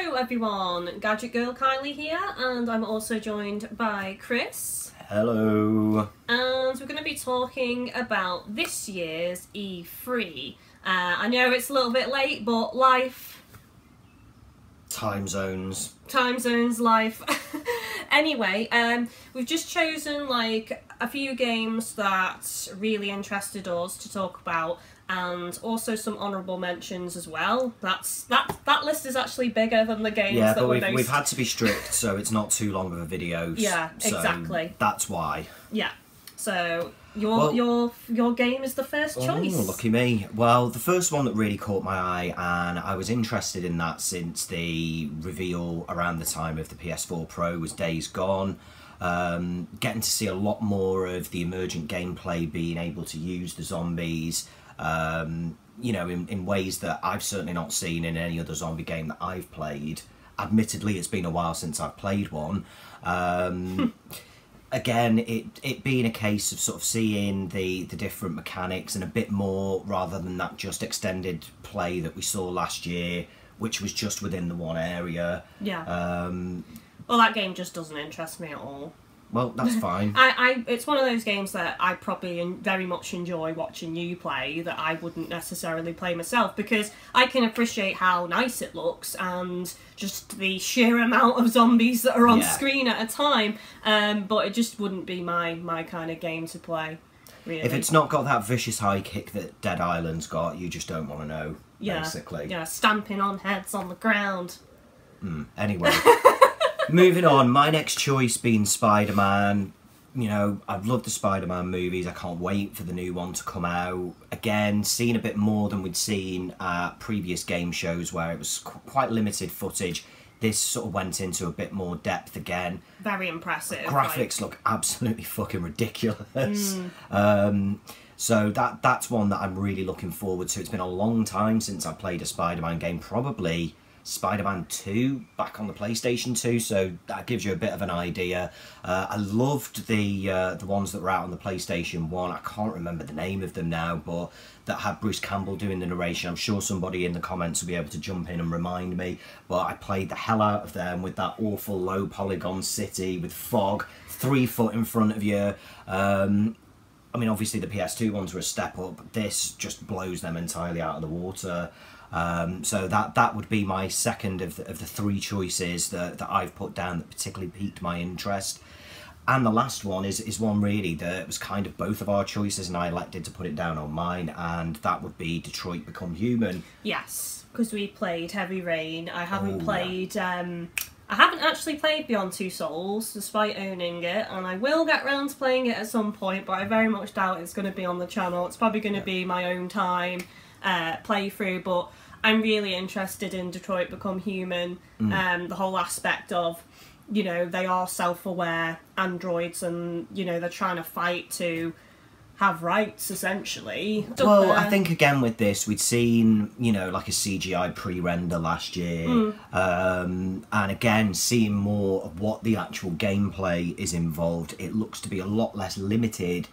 Hello everyone, GadgetGirlKylie here, and I'm also joined by Chris. Hello. And we're going to be talking about this year's E3. I know it's a little bit late, but life... Time zones, life. Anyway, we've just chosen like a few games that really interested us to talk about, and also some honourable mentions as well. That list is actually bigger than the games that we've had to be strict, so it's not too long of a video. Yeah, so exactly. That's why. Yeah. So your game is the first choice. Oh, lucky me. Well, the first one that really caught my eye, and I was interested in that since the reveal around the time of the PS4 Pro, was Days Gone. Getting to see a lot more of the emergent gameplay, being able to use the zombies, you know, in ways that I've certainly not seen in any other zombie game that I've played. Admittedly, it's been a while since I've played one. Again, it being a case of sort of seeing the different mechanics and a bit more, rather than that just extended play that we saw last year, which was just within the one area. Yeah. Well, that game just doesn't interest me at all. Well, that's fine. It's one of those games that I probably very much enjoy watching you play, that I wouldn't necessarily play myself, because I can appreciate how nice it looks and just the sheer amount of zombies that are on screen at a time, but it just wouldn't be my kind of game to play, really. If it's not got that vicious high kick that Dead Island's got, you just don't want to know, basically. Yeah, stamping on heads on the ground. Anyway. Moving on, my next choice being Spider-Man. You know, I've loved the Spider-Man movies. I can't wait for the new one to come out. Again, seeing a bit more than we'd seen at previous game shows where it was quite limited footage. This sort of went into a bit more depth again. Very impressive. Graphics look absolutely fucking ridiculous. So that's one that I'm really looking forward to. It's been a long time since I played a Spider-Man game, probably Spider-Man 2 back on the PlayStation 2, so that gives you a bit of an idea. I loved the ones that were out on the PlayStation 1. I can't remember the name of them now, but that had Bruce Campbell doing the narration. I'm sure somebody in the comments will be able to jump in and remind me, but I played the hell out of them with that awful low polygon city with fog 3 foot in front of you. I mean, obviously the PS2 ones were a step up, but this just blows them entirely out of the water. So that would be my second of the 3 choices that I've put down that particularly piqued my interest. And the last one is one really that was kind of both of our choices, and I elected to put it down on mine, and that would be Detroit Become Human. Yes, because we played Heavy Rain. I haven't played... I haven't actually played Beyond Two Souls, despite owning it, and I will get round to playing it at some point, but I very much doubt it's going to be on the channel. It's probably going to be my own time playthrough, but I'm really interested in Detroit Become Human. The whole aspect of, you know, they are self-aware androids, and, you know, they're trying to fight to have rights, essentially. Well, I think again with this, we'd seen, you know, like a CGI pre-render last year, and again, seeing more of what the actual gameplay is involved, it looks to be a lot less limited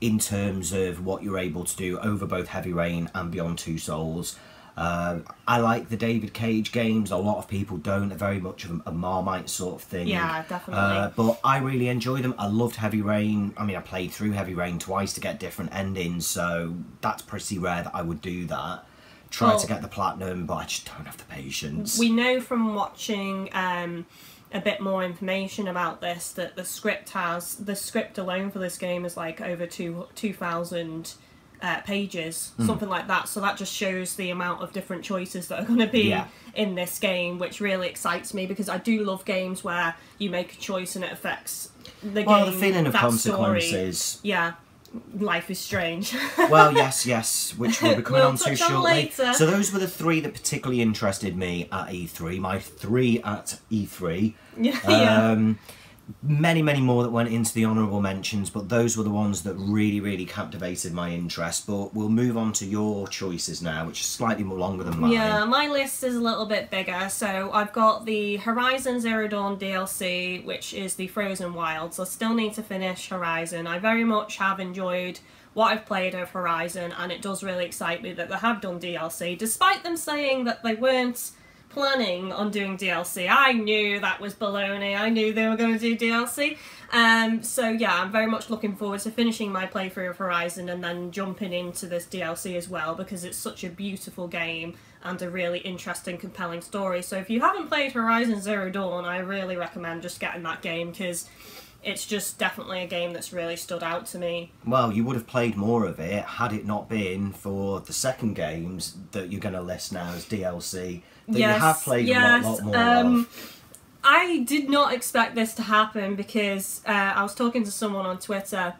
in terms of what you're able to do over both Heavy Rain and Beyond Two Souls. I like the David Cage games. A lot of people don't. They're very much of a Marmite sort of thing. Yeah, definitely. But I really enjoy them. I loved Heavy Rain. I mean, I played through Heavy Rain twice to get different endings, so that's pretty rare that I would do that. Try to get the platinum, but I just don't have the patience. We know from watching a bit more information about this that the script alone for this game is like over 2,000 pages, something like that, so that just shows the amount of different choices that are going to be in this game, which really excites me, because I do love games where you make a choice and it affects the game. Well, the feeling of consequences. Story. Yeah, Life is Strange. Well, yes, which we'll be coming on to shortly. Later. So those were the 3 that particularly interested me at E3. My 3 at E3. Many more that went into the honourable mentions, but those were the ones that really captivated my interest. But we'll move on to your choices now, which is slightly more longer than mine. Yeah, my list is a little bit bigger. So I've got the Horizon Zero Dawn DLC, which is the Frozen Wilds. I still need to finish Horizon. I very much have enjoyed what I've played of Horizon, and it does really excite me that they have done DLC, despite them saying that they weren't planning on doing DLC. I knew that was baloney. I knew they were going to do DLC. So yeah, I'm very much looking forward to finishing my playthrough of Horizon and then jumping into this DLC as well, because it's such a beautiful game and a really interesting, compelling story. So if you haven't played Horizon Zero Dawn, I really recommend just getting that game, because it's just definitely a game that's really stood out to me. Well, you would have played more of it had it not been for the second games that you're going to list now as DLC that you have played a lot more of. I did not expect this to happen, because I was talking to someone on Twitter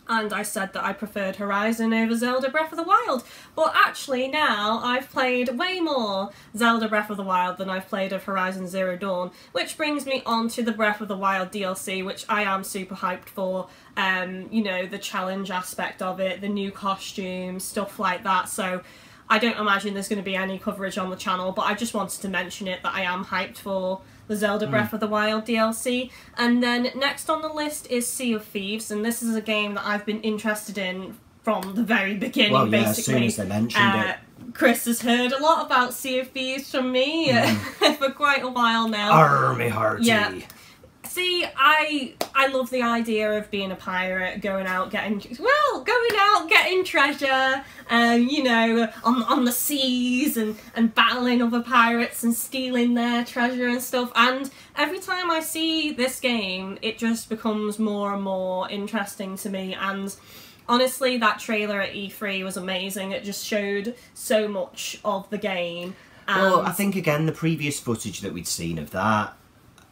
and I said that I preferred Horizon over Zelda Breath of the Wild. But actually now I've played way more Zelda Breath of the Wild than I've played of Horizon Zero Dawn, which brings me on to the Breath of the Wild DLC, which I am super hyped for. You know, the challenge aspect of it, the new costumes, stuff like that. So I don't imagine there's going to be any coverage on the channel, but I just wanted to mention it, that I am hyped for the Zelda Breath of the Wild DLC. And then next on the list is Sea of Thieves, and this is a game that I've been interested in from the very beginning, well, yeah, basically. As soon as they mentioned it. Chris has heard a lot about Sea of Thieves from me for quite a while now. Army hearty. Yeah. See, I love the idea of being a pirate, going out getting treasure, you know, on the seas and battling other pirates and stealing their treasure and stuff. And every time I see this game, it just becomes more and more interesting to me. And honestly, that trailer at E3 was amazing. It just showed so much of the game. Well, I think again the previous footage that we'd seen of that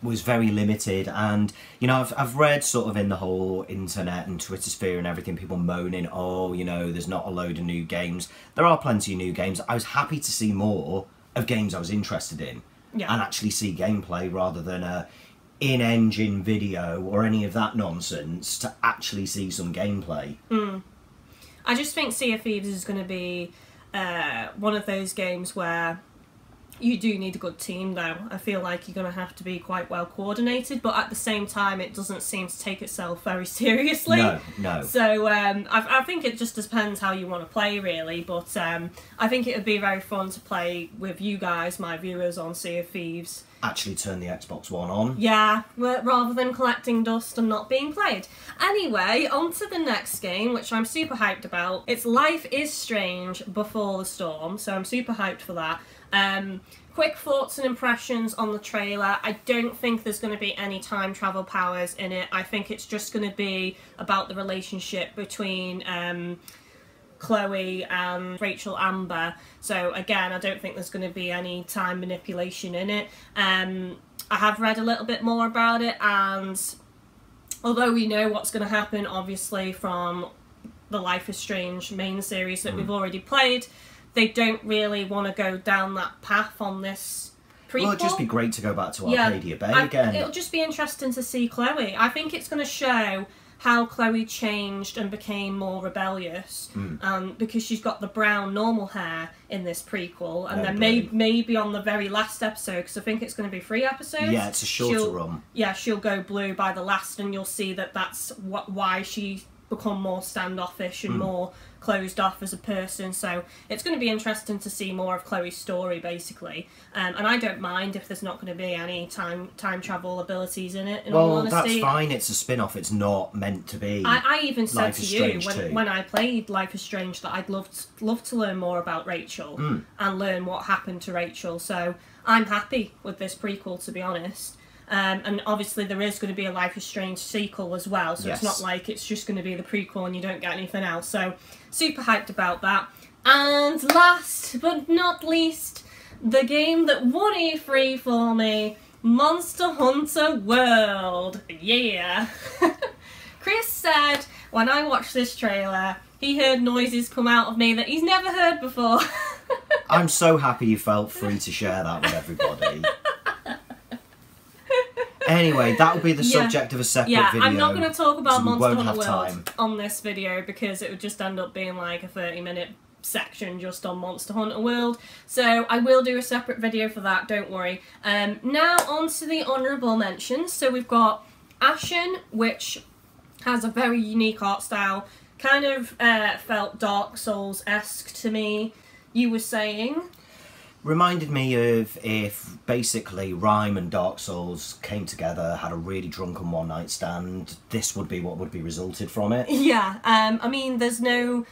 was very limited, and you know, I've read sort of in the whole internet and Twitter sphere and everything, people moaning, oh, you know, there's not a load of new games. There are plenty of new games. I was happy to see more of games I was interested in, and actually see gameplay rather than a in-engine video or any of that nonsense, to actually see some gameplay. I just think Sea of Thieves is going to be one of those games where you do need a good team, though. I feel like you're going to have to be quite well coordinated, but at the same time it doesn't seem to take itself very seriously. No. So I think it just depends how you want to play, really, but I think it would be very fun to play with you guys, my viewers, on Sea of Thieves. Actually turn the Xbox One on. Yeah, rather than collecting dust and not being played. Anyway, on to the next game, which I'm super hyped about. It's Life is Strange Before the Storm, so I'm super hyped for that. Quick thoughts and impressions on the trailer. I don't think there's going to be any time travel powers in it. I think it's just going to be about the relationship between Chloe and Rachel Amber. So again, I don't think there's going to be any time manipulation in it. I have read a little bit more about it, and although we know what's going to happen, obviously, from the Life is Strange main series that we've already played, they don't really want to go down that path on this prequel. Well, it'd just be great to go back to Arcadia Bay again. It'll just be interesting to see Chloe. I think it's going to show how Chloe changed and became more rebellious, because she's got the brown normal hair in this prequel, and then maybe on the very last episode, because I think it's going to be 3 episodes. Yeah, it's a shorter run. Yeah, she'll go blue by the last, and you'll see that that's why she become more standoffish and more closed off as a person. So it's going to be interesting to see more of Chloe's story, basically, and I don't mind if there's not going to be any time travel abilities in it, in all honesty. That's fine. It's a spin-off. It's not meant to be. I even said to you when I played Life is Strange that I'd love to learn more about Rachel and learn what happened to Rachel. So I'm happy with this prequel, to be honest. And obviously there is going to be a Life is Strange sequel as well, so it's not like it's just going to be the prequel and you don't get anything else. So super hyped about that. And last but not least, the game that won E3 for me, Monster Hunter World. Yeah. Chris said when I watched this trailer, he heard noises come out of me that he's never heard before. I'm so happy you felt free to share that with everybody. Anyway, that will be the subject of a separate video. I'm not going to talk about Monster Hunter World on this video, because it would just end up being like a 30-minute section just on Monster Hunter World. So I will do a separate video for that, don't worry. Now on to the honourable mentions. So we've got Ashen, which has a very unique art style. Kind of felt Dark Souls-esque to me, you were saying. Reminded me of if basically Rhyme and Dark Souls came together, had a really drunken one-night stand. This would be what would be resulted from it. Yeah, I mean, there's no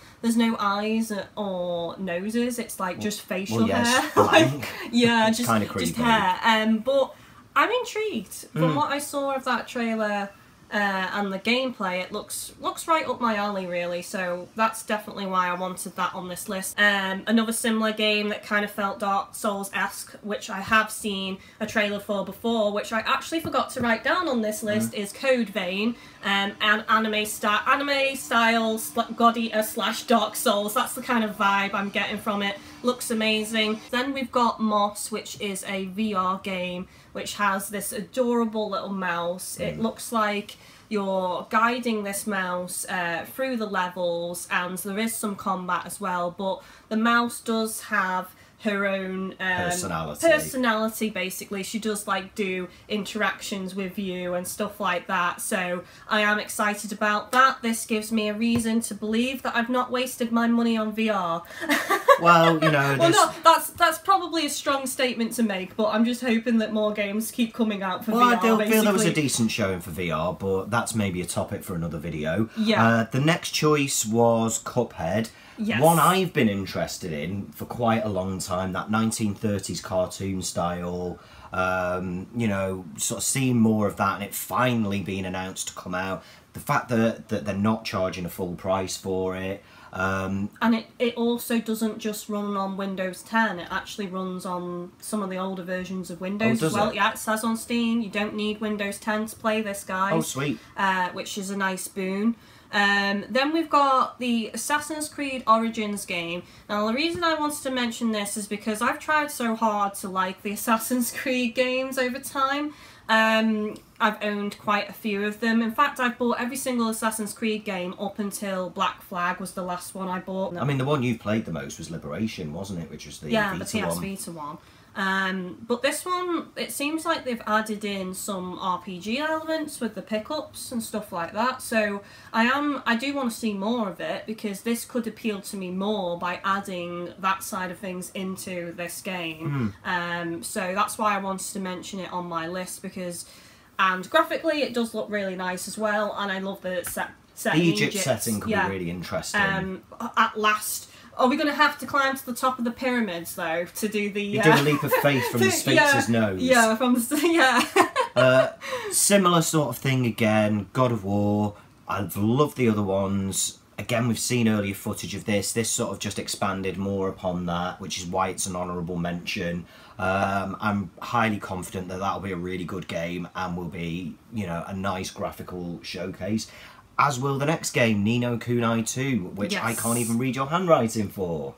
eyes or noses. It's like just facial hair. Blank. Yeah, it's just kind of creepy. Just hair. But I'm intrigued from what I saw of that trailer. And the gameplay, it looks right up my alley, really, so that's definitely why I wanted that on this list. Another similar game that kind of felt Dark Souls-esque, which I have seen a trailer for before, which I actually forgot to write down on this list, is Code Vein, an anime style God Eater / Dark Souls. That's the kind of vibe I'm getting from it. Looks amazing. Then we've got Moss, which is a VR game, which has this adorable little mouse. It looks like you're guiding this mouse through the levels, and there is some combat as well, but the mouse does have her own personality, basically. She does like do interactions with you and stuff like that, so I am excited about that. This gives me a reason to believe that I've not wasted my money on VR. Well, you know, well, no, that's probably a strong statement to make, but I'm just hoping that more games keep coming out for VR. I feel there was a decent showing for VR, but that's maybe a topic for another video. Yeah. The next choice was Cuphead. Yes. One I've been interested in for quite a long time, that 1930s cartoon style, you know, sort of seeing more of that, and it finally being announced to come out. The fact that they're not charging a full price for it. And it also doesn't just run on Windows 10, it actually runs on some of the older versions of Windows as well. It? Yeah, it says on Steam you don't need Windows 10 to play this, guys. Oh, sweet. Which is a nice boon. Then we've got the Assassin's Creed Origins game. Now the reason I wanted to mention this is because I've tried so hard to like the Assassin's Creed games over time. I've owned quite a few of them. In fact, I've bought every single Assassin's Creed game up until Black Flag was the last one I bought. I mean, the one you played the most was Liberation, wasn't it? Which was the Vita the PS one. Vita one. But this one, it seems like they've added in some RPG elements with the pickups and stuff like that. So I do want to see more of it, because this could appeal to me more by adding that side of things into this game. So that's why I wanted to mention it on my list, and graphically it does look really nice as well, and I love that it's set the in Egypt Egypt. setting could be really interesting. At last. Are we going to have to climb to the top of the pyramids, though, to do the... You do a leap of faith from the Sphinx's nose. Yeah, from the... Similar sort of thing again, God of War. I've loved the other ones. Again, we've seen earlier footage of this. This sort of just expanded more upon that, which is why it's an honourable mention. I'm highly confident that that'll be a really good game and will be, you know, a nice graphical showcase. As will the next game, Ni no Kuni 2, which I can't even read your handwriting for.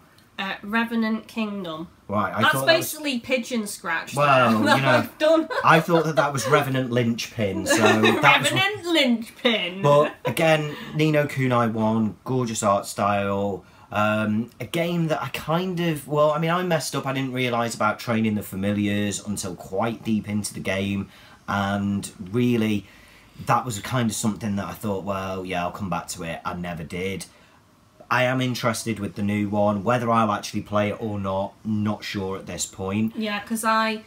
Revenant Kingdom. Right, That's basically pigeon scratch. Well, you know, I've done. I thought that was Revenant Linchpin. So Revenant Linchpin. But again, Ni no Kuni 1, gorgeous art style. A game that I kind of, well, I mean, I messed up. I didn't realise about training the familiars until quite deep into the game, and really, that was kind of something that I thought, well, yeah, I'll come back to it. I never did. I am interested with the new one. Whether I'll actually play it or not sure at this point. Yeah, because I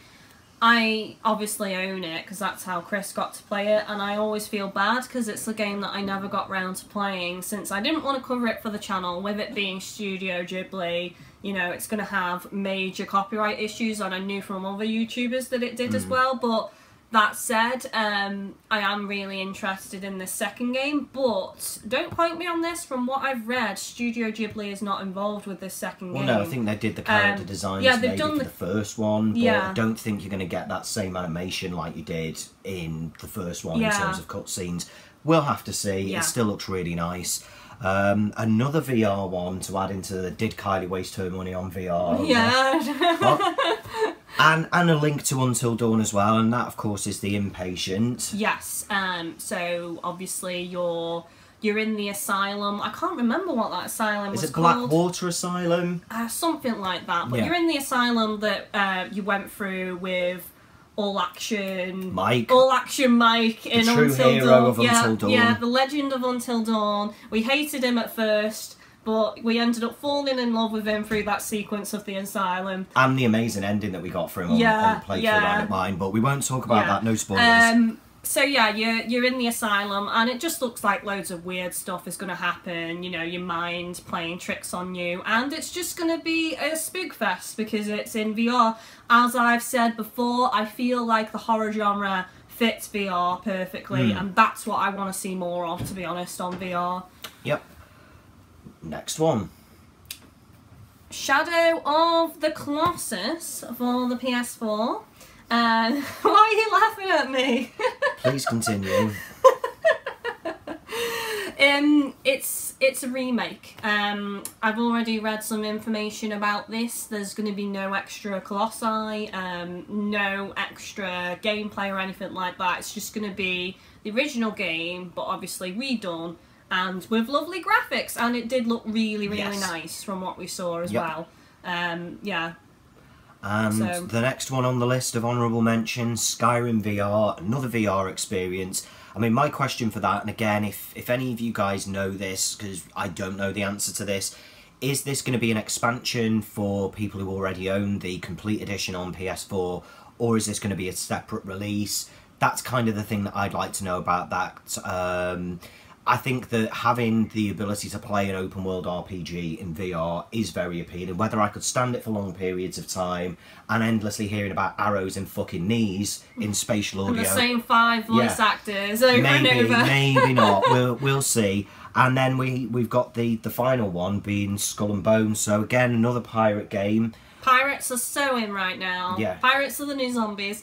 obviously own it, because that's how Chris got to play it, and I always feel bad because it's a game that I never got round to playing, since I didn't want to cover it for the channel. With it being Studio Ghibli, you know, it's going to have major copyright issues, and I knew from other YouTubers that it did as well, but... That said, I am really interested in this second game, but don't quote me on this. From what I've read, Studio Ghibli is not involved with this second game. Well, no, I think they did the character designs maybe for the first one, but I don't think you're going to get that same animation like you did in the first one in terms of cutscenes. We'll have to see. It still looks really nice. Another VR one to add into the Did Kylie Waste Her Money on VR? Yeah. And a link to Until Dawn as well, and that of course is The Impatient. Yes, so obviously you're in the asylum. I can't remember what that asylum was called. Is it Blackwater Asylum? Something like that, but you're in the asylum that you went through with All Action Mike in the true Until hero Dawn. Of Until Dawn. Yeah, the legend of Until Dawn. We hated him at first, but we ended up falling in love with him through that sequence of the asylum. And the amazing ending that we got for him on the playthrough round at mine, but we won't talk about that, no spoilers. So yeah, you're in the asylum, and it just looks like loads of weird stuff is going to happen, you know, your mind playing tricks on you, and it's just going to be a spook fest because it's in VR. As I've said before, I feel like the horror genre fits VR perfectly, and that's what I want to see more of, to be honest, on VR. Yep. Next one. Shadow of the Colossus for the PS4. Why are you laughing at me? Please continue. It's a remake. I've already read some information about this. There's going to be no extra Colossi, no extra gameplay or anything like that. It's just going to be the original game, but obviously redone and with lovely graphics. And it did look really, really nice from what we saw as well. Yeah. And the next one on the list of honourable mentions, Skyrim VR, another VR experience. I mean, my question for that, and again, if any of you guys know this, because I don't know the answer to this, is this going to be an expansion for people who already own the complete edition on PS4, or is this going to be a separate release? That's kind of the thing that I'd like to know about that. I think that having the ability to play an open world RPG in VR is very appealing. Whether I could stand it for long periods of time and endlessly hearing about arrows and fucking knees in spatial audio. And the same 5 voice actors over and over. Maybe not. We'll see. And then we've got the final one being Skull and Bones. So again, another pirate game. Pirates are so in right now. Yeah. Pirates are the new zombies.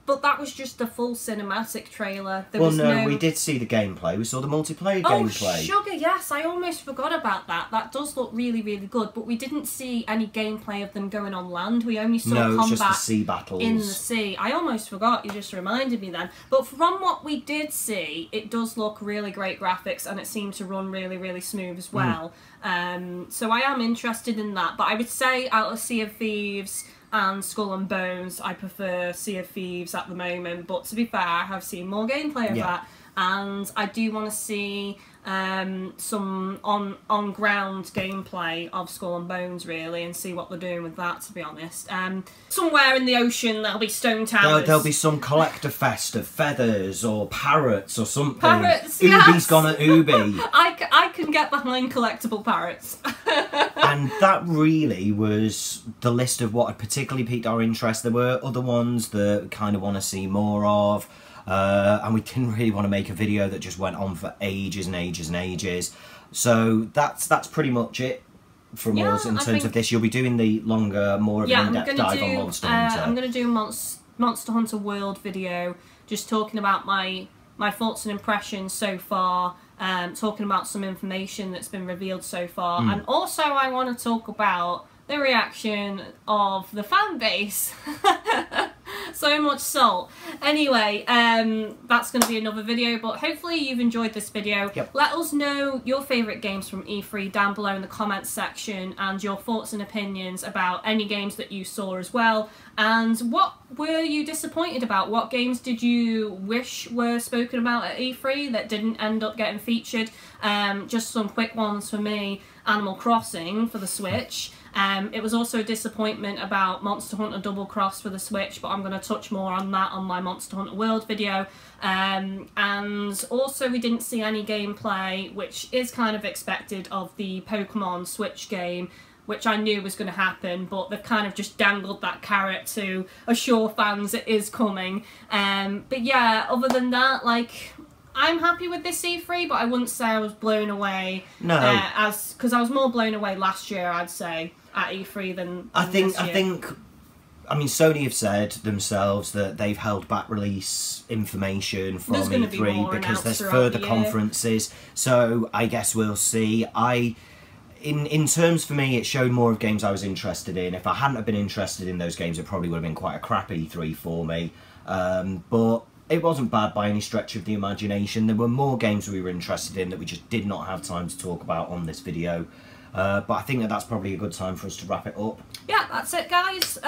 But that was just a full cinematic trailer. We did see the gameplay. We saw the multiplayer gameplay. Oh, sugar, yes. I almost forgot about that. That does look really, really good. But we didn't see any gameplay of them going on land. We only saw combat just the sea battles. in the sea. I almost forgot. You just reminded me then. But from what we did see, it does look really great graphics, and it seemed to run really, really smooth as well. So I am interested in that. But I would say out of Sea of Thieves and Skull and Bones, I prefer Sea of Thieves at the moment, but to be fair, I have seen more gameplay of that, and I do want to see some on-ground gameplay of Skull and Bones, really, and see what they're doing with that, to be honest. Somewhere in the ocean there'll be stone towers. There'll be some collector fest of feathers or parrots or something. Parrots, Ubi's gone at Ubi. I can get behind collectible parrots. And that really was the list of what had particularly piqued our interest. There were other ones that we kind of want to see more of. And we didn't really want to make a video that just went on for ages and ages and ages. So that's pretty much it from us in terms of this. You'll be doing the longer, more of an in-depth dive on Monster Hunter. I'm going to do a Monster Hunter World video, just talking about my thoughts and impressions so far, talking about some information that's been revealed so far, and also I want to talk about the reaction of the fan base. So much salt. Anyway, that's going to be another video, but hopefully you've enjoyed this video. Let us know your favourite games from E3 down below in the comments section, and your thoughts and opinions about any games that you saw as well. And what were you disappointed about? What games did you wish were spoken about at E3 that didn't end up getting featured? Just some quick ones for me. Animal Crossing for the Switch. It was also a disappointment about Monster Hunter Double Cross for the Switch, but I'm going to touch more on that on my Monster Hunter World video. And also we didn't see any gameplay, which is kind of expected, of the Pokemon Switch game, which I knew was going to happen, but they've kind of just dangled that carrot to assure fans it is coming. But yeah, other than that, like, I'm happy with this E3, but I wouldn't say I was blown away. No. Because I was more blown away last year, I'd say, at E3 than this year. I mean, Sony have said themselves that they've held back release information from E3 because there's further conferences. So I guess we'll see. In terms for me, it showed more of games I was interested in. If I hadn't have been interested in those games, it probably would have been quite a crap E3 for me. But it wasn't bad by any stretch of the imagination. There were more games we were interested in that we just did not have time to talk about on this video. But I think that's probably a good time for us to wrap it up. Yeah, that's it, guys.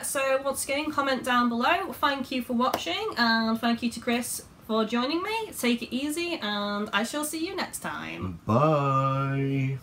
So once again, comment down below. Thank you for watching, and thank you to Chris for joining me. Take it easy, and I shall see you next time. Bye.